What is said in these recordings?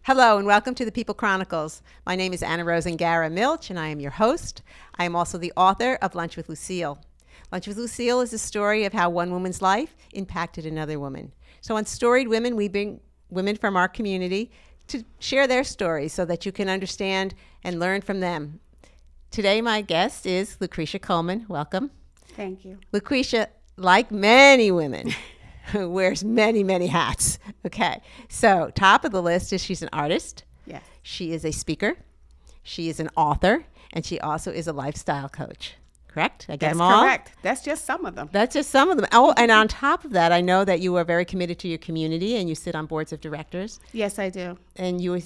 Hello and welcome to the People Chronicles. My name is Anna Rose Ingarra-Milch and I am your host. I am also the author of Lunch with Lucille. Lunch with Lucille is a story of how one woman's life impacted another woman. So on Storied Women, we bring women from our community to share their stories so that you can understand and learn from them. Today my guest is Lucretia Coleman. Welcome. Thank you. Lucretia, like many women, wears many hats. Okay. So top of the list is she's an artist. Yes. She is a speaker. She is an author. And she also is a lifestyle coach. Correct? I get That's them all? correct. That's just some of them. That's just some of them. Oh, and on top of that, I know that you are very committed to your community and you sit on boards of directors. Yes, I do. And you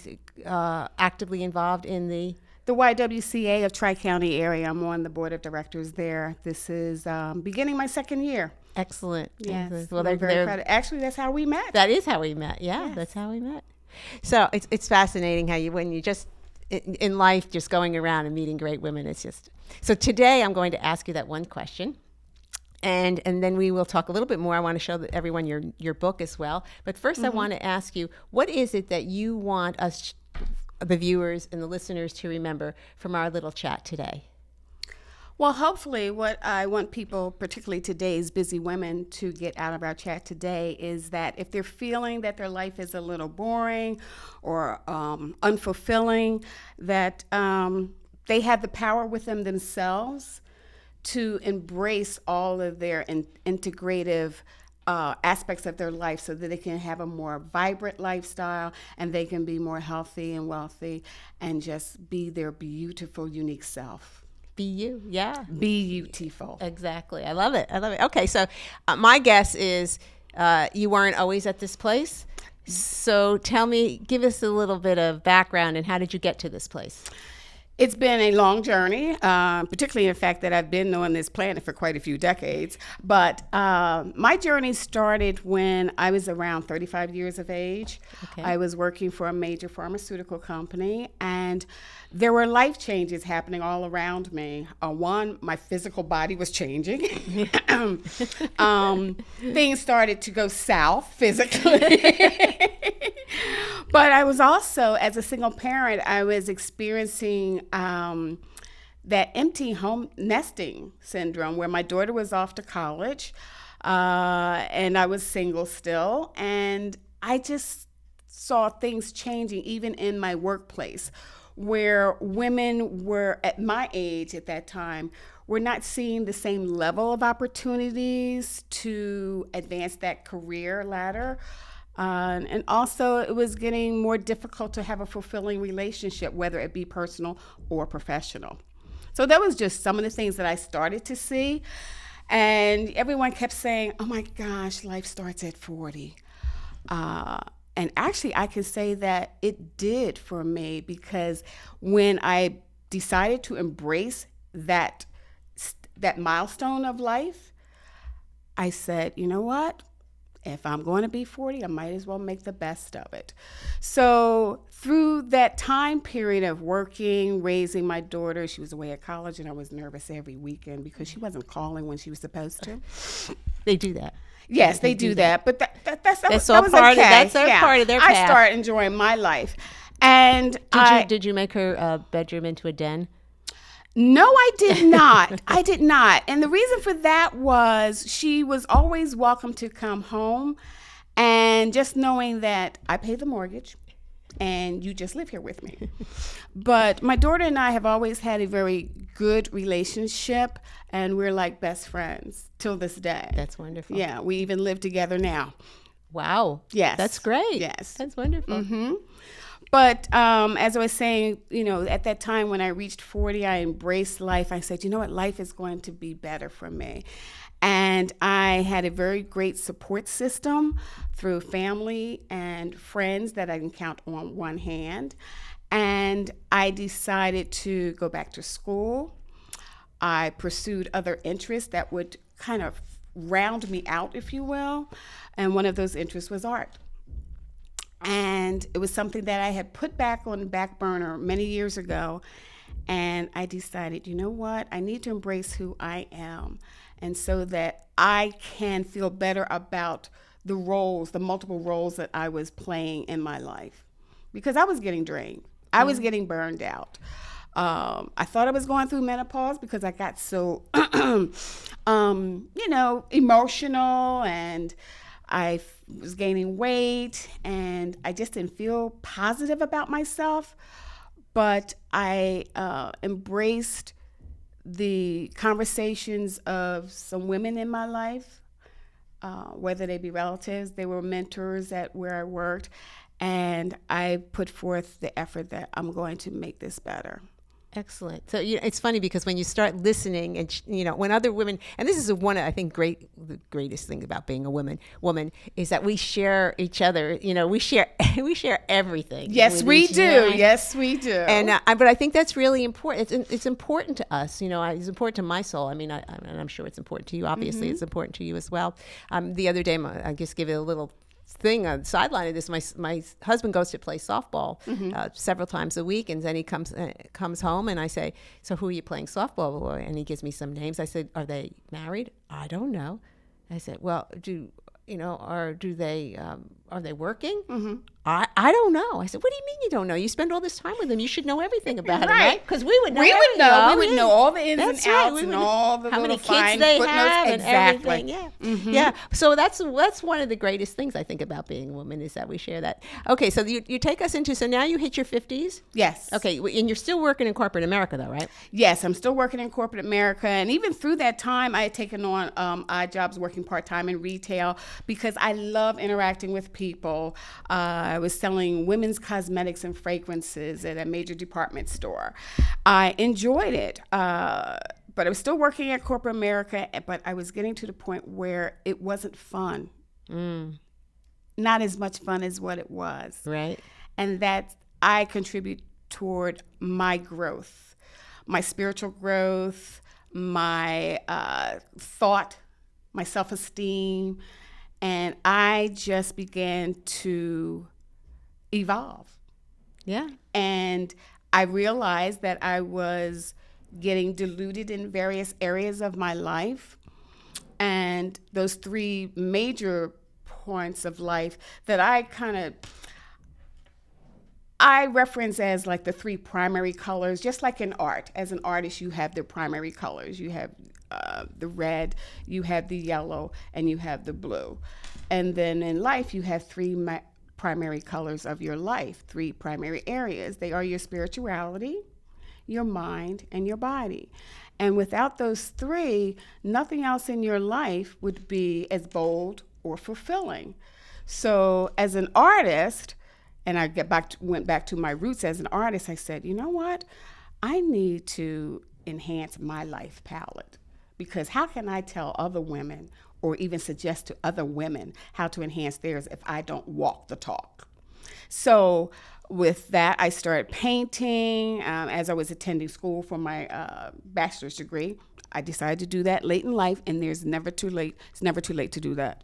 are actively involved in the YWCA of Tri-County area. I'm on the board of directors there. This is beginning my second year. Excellent. Yes. Well, I'm very proud. Actually, that's how we met. That is how we met. Yeah, Yes. That's how we met. So it's fascinating how when you just in life, just going around and meeting great women. It's just so. Today, I'm going to ask you that one question, and then we will talk a little bit more. I want to show everyone your book as well. But first, I want to ask you, what is it that you want us, the viewers and the listeners, to remember from our little chat today? Well, hopefully what I want people, particularly today's busy women, to get out of our chat today is that if they're feeling that their life is a little boring or unfulfilling, that they have the power within themselves to embrace all of their integrative aspects of their life so that they can have a more vibrant lifestyle and they can be more healthy and wealthy and just be their beautiful, unique self. Be you, yeah. Be beautiful. Exactly. I love it. Okay, so my guess is you weren't always at this place. So give us a little bit of background and how did you get to this place? It's been a long journey, particularly in the fact that I've been on this planet for quite a few decades. But my journey started when I was around 35 years of age. Okay. I was working for a major pharmaceutical company, and there were life changes happening all around me. One, my physical body was changing. Things started to go south physically. But I was also, as a single parent, I was experiencing that empty home nesting syndrome where my daughter was off to college and I was single still. And I just saw things changing even in my workplace where women were at my age at that time were not seeing the same level of opportunities to advance that career ladder. And also it was getting more difficult to have a fulfilling relationship, whether it be personal or professional. So that was just some of the things that I started to see. And everyone kept saying, oh my gosh, life starts at 40. And actually I can say that it did for me because when I decided to embrace that milestone of life, I said, you know what? If I'm going to be 40, I might as well make the best of it. So through that time period of working, raising my daughter, she was away at college and I was nervous every weekend because she wasn't calling when she was supposed to. They do that. Yes, they do that. But that's all was part okay. That's part of their path. I started enjoying my life. And did you make her bedroom into a den? No, I did not. I did not. And the reason for that was she was always welcome to come home. And just knowing that I pay the mortgage and you just live here with me. But my daughter and I have always had a very good relationship and we're like best friends till this day. That's wonderful. Yeah, we even live together now. Wow. Yes. That's great. Yes. That's wonderful. Mm-hmm. But as I was saying, at that time when I reached 40, I embraced life. I said, you know what, life is going to be better for me. And I had a very great support system through family and friends that I can count on one hand. And I decided to go back to school. I pursued other interests that would kind of round me out, if you will. And one of those interests was art. And it was something that I had put back on the back burner many years ago. And I decided, you know what? I need to embrace who I am. And so that I can feel better about the multiple roles that I was playing in my life. because I was getting drained. I was getting burned out. I thought I was going through menopause because I got so, emotional, and I was gaining weight, and I just didn't feel positive about myself. But I embraced the conversations of some women in my life, whether they be relatives, they were mentors at where I worked, and I put forth the effort that I'm going to make this better. Excellent. So it's funny because when you start listening, and when other women, and this is one I think the greatest thing about being a woman is that we share each other. We share everything. Yes, we do. Yes, we do. And but I think that's really important. It's important to us. It's important to my soul. I mean, and I'm sure it's important to you. Obviously, it's important to you as well. The other day, I just give it a little thing on the sideline of this. My husband goes to play softball several times a week, and then he comes home, and I say, "So who are you playing softball with?" And he gives me some names. I said, "Are they married?" "I don't know." I said, "Well, are they working?" I don't know. I said, "What do you mean you don't know? You spend all this time with them. You should know everything about it, right?" Because we would know. We would know all the ins and outs and all the how many little kids they footnotes. have and Exactly. everything. Yeah. So that's one of the greatest things I think about being a woman is that we share that. Okay, so you take us into, so now you hit your 50s. Yes. Okay, and you're still working in corporate America though, right? Yes, I'm still working in corporate America, and even through that time, I had taken on odd jobs, working part-time in retail, because I love interacting with people. I was selling women's cosmetics and fragrances at a major department store. I enjoyed it, but I was still working at corporate America, but I was getting to the point where it wasn't fun. Not as much fun as what it was. Right. And that I contribute toward my growth, my spiritual growth, my thought, my self-esteem, and I just began to evolve. Yeah. And I realized that I was getting diluted in various areas of my life. And those three major points of life that I reference as like the three primary colors, just like in art. As an artist, you have the primary colors. You have the red, you have the yellow, and you have the blue. And then in life, you have three primary colors of your life, three primary areas. They are your spirituality, your mind, and your body. And without those three, nothing else in your life would be as bold or fulfilling. So as an artist, and I went back to my roots as an artist, I said, you know what? I need to enhance my life palette, because how can I tell other women or even suggest to other women how to enhance theirs if I don't walk the talk? So with that, I started painting as I was attending school for my bachelor's degree. I decided to do that late in life, and there's never too late. It's never too late to do that.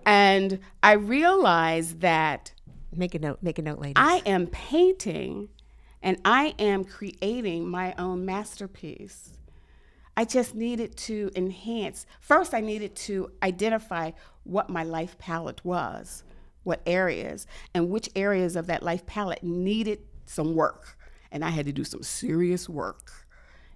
And I realized that Make a note, ladies. I am painting and I am creating my own masterpiece. I just needed to enhance. First, I needed to identify what my life palette was, what areas, and which areas of that life palette needed some work. And I had to do some serious work,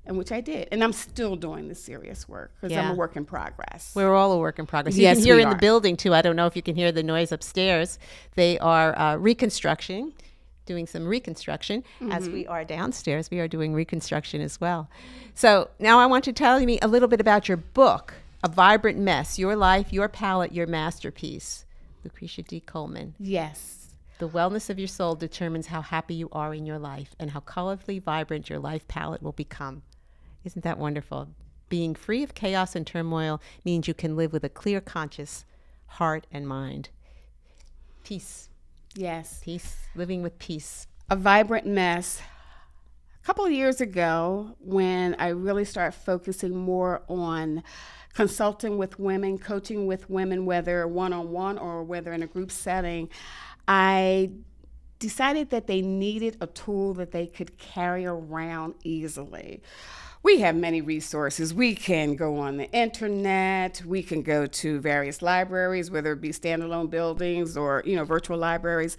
and which I did. And I'm still doing the serious work because I'm a work in progress. We're all a work in progress. You Yes, can hear we in are. the building, too. I don't know if you can hear the noise upstairs. They are reconstructing, doing some reconstruction. As we are downstairs, we are doing reconstruction as well. So now I want you to tell me a little bit about your book, A Vibrant Mess, Your Life, Your Palette, Your Masterpiece. Lucretia D. Coleman. Yes. The wellness of your soul determines how happy you are in your life and how colorfully vibrant your life palette will become. Isn't that wonderful? Being free of chaos and turmoil means you can live with a clear conscious heart and mind. Peace. Yes. Peace. Living with peace. A Vibrant Mess. A couple of years ago, when I really started focusing more on consulting with women, coaching with women, whether one-on-one or whether in a group setting, I decided that they needed a tool that they could carry around easily. We have many resources. We can go on the internet. We can go to various libraries, whether it be standalone buildings or, virtual libraries.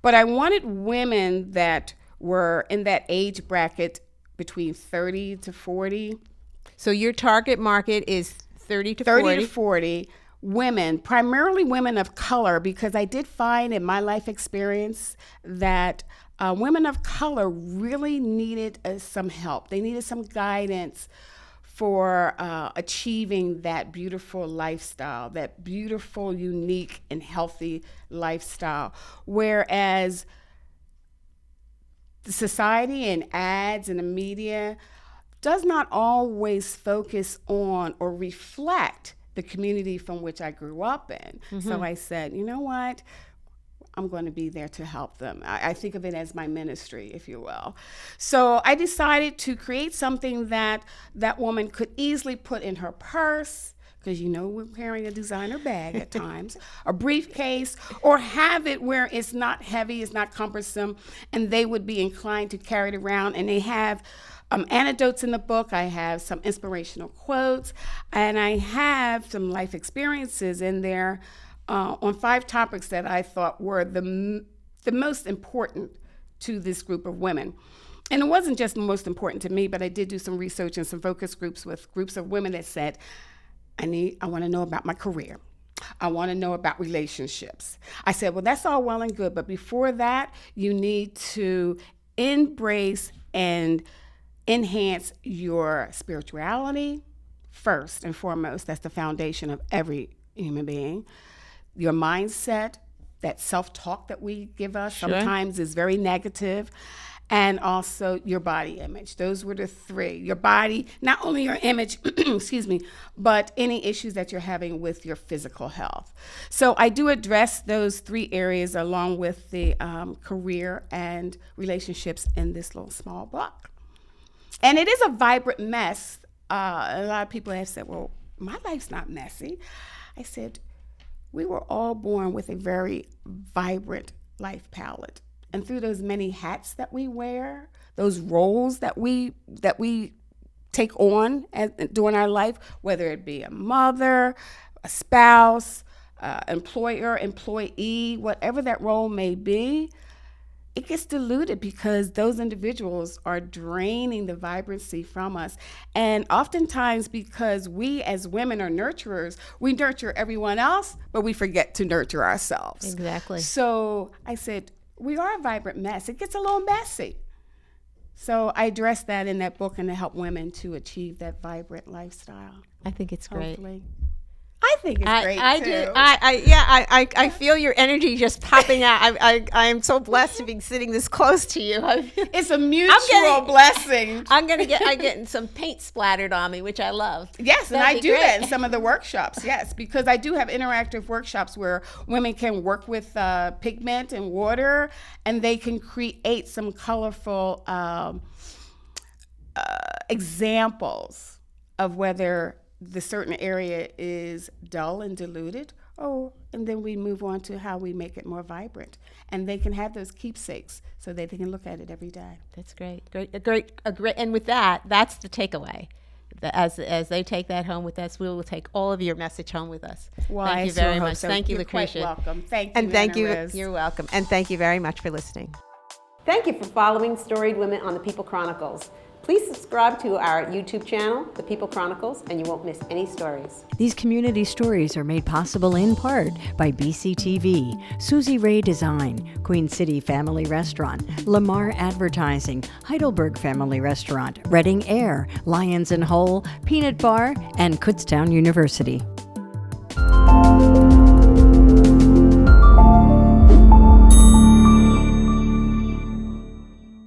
But I wanted women that were in that age bracket between 30 to 40. So your target market is 30 to 40? 30 to 40 women, primarily women of color, because I did find in my life experience that women of color really needed some help. They needed some guidance for achieving that beautiful lifestyle, that beautiful, unique, and healthy lifestyle. Whereas the society and ads and the media does not always focus on or reflect the community from which I grew up in. Mm-hmm. So I said, you know what? I'm going to be there to help them. I think of it as my ministry, if you will. So I decided to create something that woman could easily put in her purse, because we're carrying a designer bag at times, a briefcase, or have it where it's not heavy, it's not cumbersome, and they would be inclined to carry it around. And they have anecdotes in the book. I have some inspirational quotes, and I have some life experiences in there on 5 topics that I thought were the most important to this group of women. And it wasn't just the most important to me, but I did do some research and some focus groups with groups of women that said, I want to know about my career. I want to know about relationships. I said, well, that's all well and good, but before that, you need to embrace and enhance your spirituality first and foremost. That's the foundation of every human being. Your mindset, that self-talk that we give us sometimes is very negative. And also your body image. Those were the 3. Your body, not only your image, excuse me, but any issues that you're having with your physical health. So I do address those 3 areas along with the career and relationships in this little small book. And it is a vibrant mess. A lot of people have said, well, my life's not messy. I said, we were all born with a very vibrant life palette. And through those many hats that we wear, those roles that we take on during our life, whether it be a mother, a spouse, employer, employee, whatever that role may be, it gets diluted because those individuals are draining the vibrancy from us. And oftentimes, because we as women are nurturers, we nurture everyone else, but we forget to nurture ourselves. Exactly. So I said, we are a vibrant mess. It gets a little messy. So I address that in that book and to help women to achieve that vibrant lifestyle. I think it's great. Hopefully. I think it's great I too. do. I feel your energy just popping out. I am so blessed to be sitting this close to you. It's a mutual blessing. I'm getting some paint splattered on me, which I love. Yes, and I do that in some of the workshops. Yes, because I do have interactive workshops where women can work with pigment and water, and they can create some colorful examples of whether the certain area is dull and diluted, and then we move on to how we make it more vibrant. And they can have those keepsakes so that they can look at it every day. That's great. And with that, that's the takeaway. As they take that home with us, we will take all of your message home with us. Thank you very much. Thank you, Lucretia. You're quite welcome. Thank you, and thank you. Rose. You're welcome. And thank you very much for listening. Thank you for following Storied Women on the People Chronicles. Please subscribe to our YouTube channel, The People Chronicles, and you won't miss any stories. These community stories are made possible in part by BCTV, Susie Ray Design, Queen City Family Restaurant, Lamar Advertising, Heidelberg Family Restaurant, Reading Air, Lions and Hole, Peanut Bar, and Kutztown University.